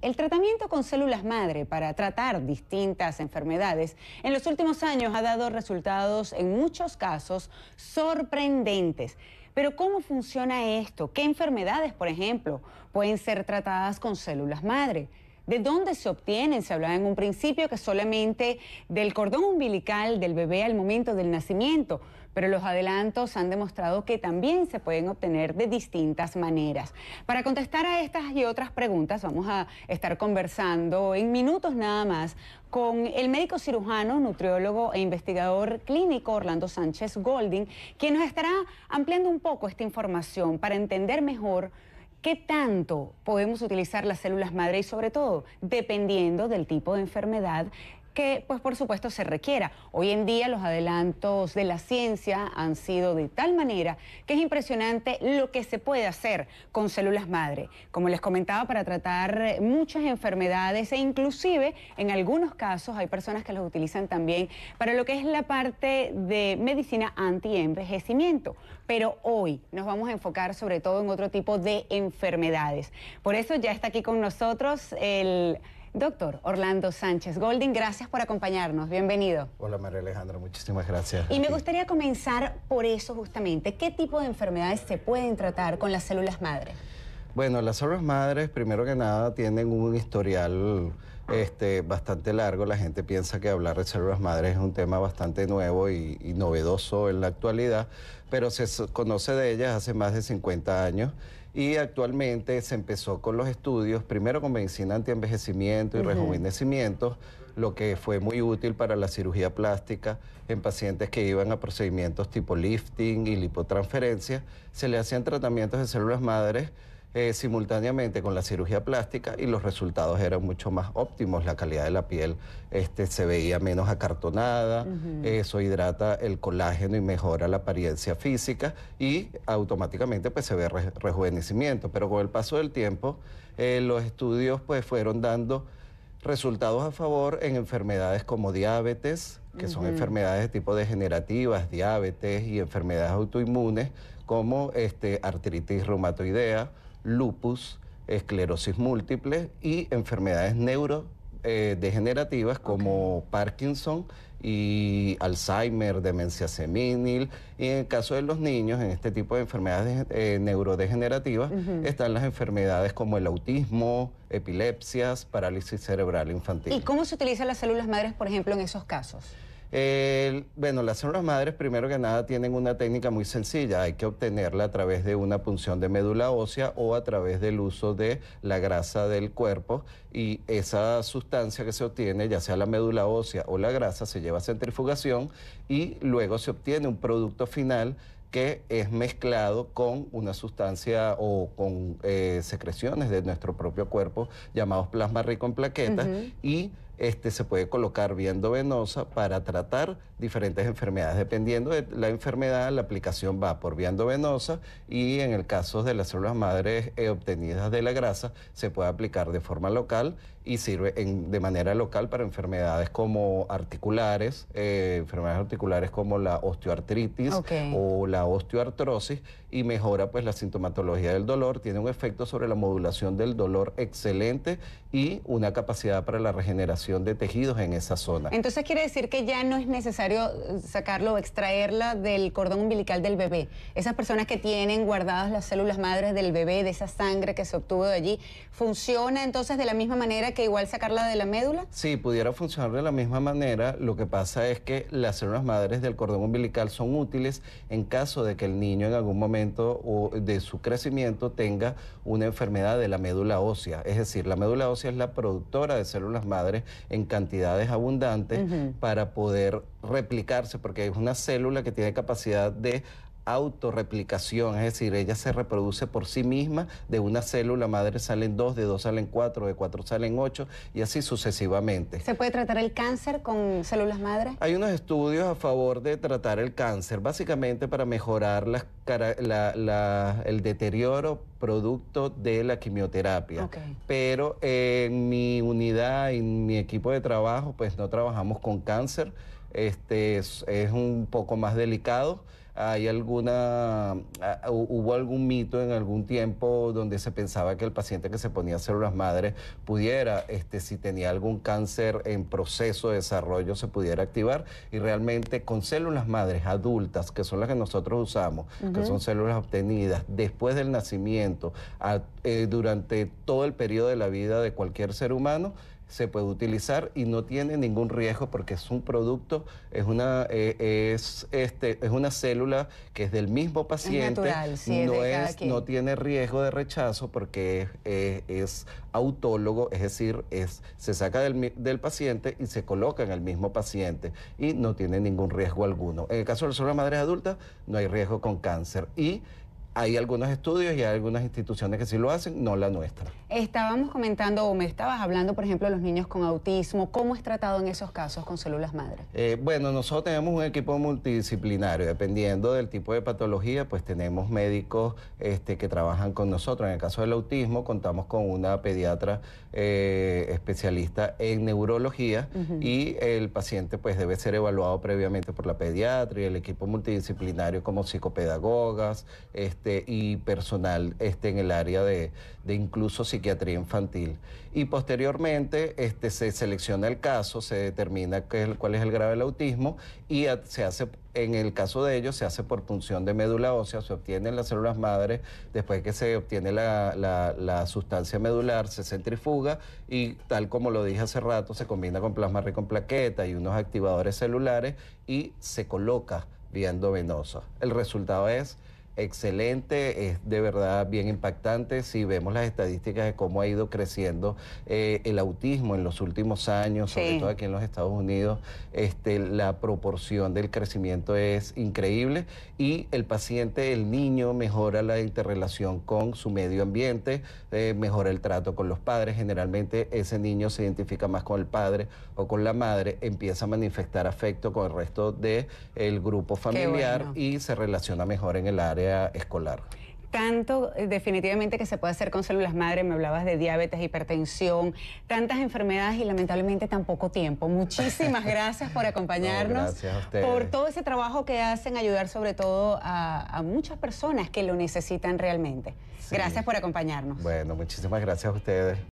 El tratamiento con células madre para tratar distintas enfermedades en los últimos años ha dado resultados en muchos casos sorprendentes. Pero ¿cómo funciona esto? ¿Qué enfermedades, por ejemplo, pueden ser tratadas con células madre? ¿De dónde se obtienen? Se hablaba en un principio que solamente del cordón umbilical del bebé al momento del nacimiento, pero los adelantos han demostrado que también se pueden obtener de distintas maneras. Para contestar a estas y otras preguntas vamos a estar conversando en minutos nada más con el médico cirujano, nutriólogo e investigador clínico Orlando Sánchez Golding, quien nos estará ampliando un poco esta información para entender mejor ¿qué tanto podemos utilizar las células madre y sobre todo dependiendo del tipo de enfermedad que, pues por supuesto, se requiera? Hoy en día los adelantos de la ciencia han sido de tal manera que es impresionante lo que se puede hacer con células madre. Como les comentaba, para tratar muchas enfermedades e inclusive en algunos casos hay personas que los utilizan también para lo que es la parte de medicina anti-envejecimiento. Pero hoy nos vamos a enfocar sobre todo en otro tipo de enfermedades. Por eso ya está aquí con nosotros el doctor Orlando Sánchez Golding. Gracias por acompañarnos, bienvenido. Hola María Alejandra, muchísimas gracias. Y me gustaría comenzar por eso justamente. ¿Qué tipo de enfermedades se pueden tratar con las células madre? Bueno, las células madres, primero que nada, tienen un historial bastante largo. La gente piensa que hablar de células madres es un tema bastante nuevo y novedoso en la actualidad, pero se conoce de ellas hace más de 50 años. Y actualmente se empezó con los estudios, primero con medicina antienvejecimiento y rejuvenecimiento, lo que fue muy útil para la cirugía plástica en pacientes que iban a procedimientos tipo lifting y lipotransferencia. Se le hacían tratamientos de células madres simultáneamente con la cirugía plástica y los resultados eran mucho más óptimos. La calidad de la piel se veía menos acartonada, eso hidrata el colágeno y mejora la apariencia física y automáticamente pues se ve rejuvenecimiento. Pero con el paso del tiempo los estudios pues fueron dando resultados a favor en enfermedades como diabetes, que son enfermedades de tipo degenerativas, diabetes y enfermedades autoinmunes como artritis reumatoidea, lupus, esclerosis múltiple y enfermedades neurodegenerativas como Parkinson y Alzheimer, demencia senil. Y en el caso de los niños, en este tipo de enfermedades neurodegenerativas, están las enfermedades como el autismo, epilepsias, parálisis cerebral infantil. ¿Y cómo se utilizan las células madres, por ejemplo, en esos casos? Bueno, las células madres, primero que nada, tienen una técnica muy sencilla. Hay que obtenerla a través de una punción de médula ósea o a través del uso de la grasa del cuerpo. Y esa sustancia que se obtiene, ya sea la médula ósea o la grasa, se lleva a centrifugación y luego se obtiene un producto final que es mezclado con una sustancia o con secreciones de nuestro propio cuerpo llamados plasma rico en plaquetas y se puede colocar vía endovenosa para tratar diferentes enfermedades. Dependiendo de la enfermedad, la aplicación va por vía endovenosa y en el caso de las células madres obtenidas de la grasa, se puede aplicar de forma local y sirve de manera local para enfermedades como articulares, enfermedades articulares como la osteoartritis o la osteoartrosis y mejora pues la sintomatología del dolor, tiene un efecto sobre la modulación del dolor excelente y una capacidad para la regeneración de tejidos en esa zona. Entonces quiere decir que ya no es necesario sacarlo o extraerla del cordón umbilical del bebé. Esas personas que tienen guardadas las células madres del bebé, de esa sangre que se obtuvo de allí, ¿funciona entonces de la misma manera que igual sacarla de la médula? Sí, pudiera funcionar de la misma manera. Lo que pasa es que las células madres del cordón umbilical son útiles en caso de que el niño en algún momento de su crecimiento tenga una enfermedad de la médula ósea. Es decir, la médula ósea es la productora de células madres en cantidades abundantes para poder replicarse, porque es una célula que tiene capacidad de autorreplicación, es decir, ella se reproduce por sí misma. De una célula madre salen 2, de 2 salen 4, de 4 salen 8 y así sucesivamente. ¿Se puede tratar el cáncer con células madre? Hay unos estudios a favor de tratar el cáncer, básicamente para mejorar el deterioro producto de la quimioterapia. Pero en mi unidad, en mi equipo de trabajo, pues no trabajamos con cáncer. Es un poco más delicado. hubo algún mito en algún tiempo donde se pensaba que el paciente que se ponía células madres pudiera, si tenía algún cáncer en proceso de desarrollo, se pudiera activar, y realmente con células madres adultas, que son las que nosotros usamos, que son células obtenidas después del nacimiento, durante todo el periodo de la vida de cualquier ser humano, se puede utilizar y no tiene ningún riesgo porque es un producto, es una célula que es del mismo paciente, es natural, sí, no tiene riesgo de rechazo porque es autólogo, es decir, se saca del paciente y se coloca en el mismo paciente y no tiene ningún riesgo alguno. En el caso de las células madres adultas no hay riesgo con cáncer y hay algunos estudios y hay algunas instituciones que sí lo hacen, no la nuestra. Estábamos comentando, o me estabas hablando, por ejemplo, de los niños con autismo. ¿Cómo es tratado en esos casos con células madre? Bueno, nosotros tenemos un equipo multidisciplinario. Dependiendo del tipo de patología, pues tenemos médicos que trabajan con nosotros. En el caso del autismo, contamos con una pediatra especialista en neurología y el paciente pues debe ser evaluado previamente por la pediatra y el equipo multidisciplinario como psicopedagogas, y personal en el área de incluso psiquiatría infantil. Y posteriormente se selecciona el caso, se determina cuál es el grado del autismo y se hace, en el caso de ellos, se hace por punción de médula ósea, se obtienen las células madres, después que se obtiene la sustancia medular, se centrifuga y tal como lo dije hace rato, se combina con plasma rico en plaqueta y unos activadores celulares y se coloca vía endovenosa. El resultado es excelente, es de verdad bien impactante. Si vemos las estadísticas de cómo ha ido creciendo el autismo en los últimos años, sobre todo aquí en los Estados Unidos, la proporción del crecimiento es increíble y el paciente, el niño, mejora la interrelación con su medio ambiente, mejora el trato con los padres. Generalmente ese niño se identifica más con el padre o con la madre, empieza a manifestar afecto con el resto del grupo familiar y se relaciona mejor en el área escolar. Tanto definitivamente que se puede hacer con células madre. Me hablabas de diabetes, hipertensión, tantas enfermedades y lamentablemente tan poco tiempo. Muchísimas gracias por acompañarnos, gracias a ustedes, por todo ese trabajo que hacen, ayudar sobre todo a muchas personas que lo necesitan realmente. Sí. Gracias por acompañarnos. Bueno, muchísimas gracias a ustedes.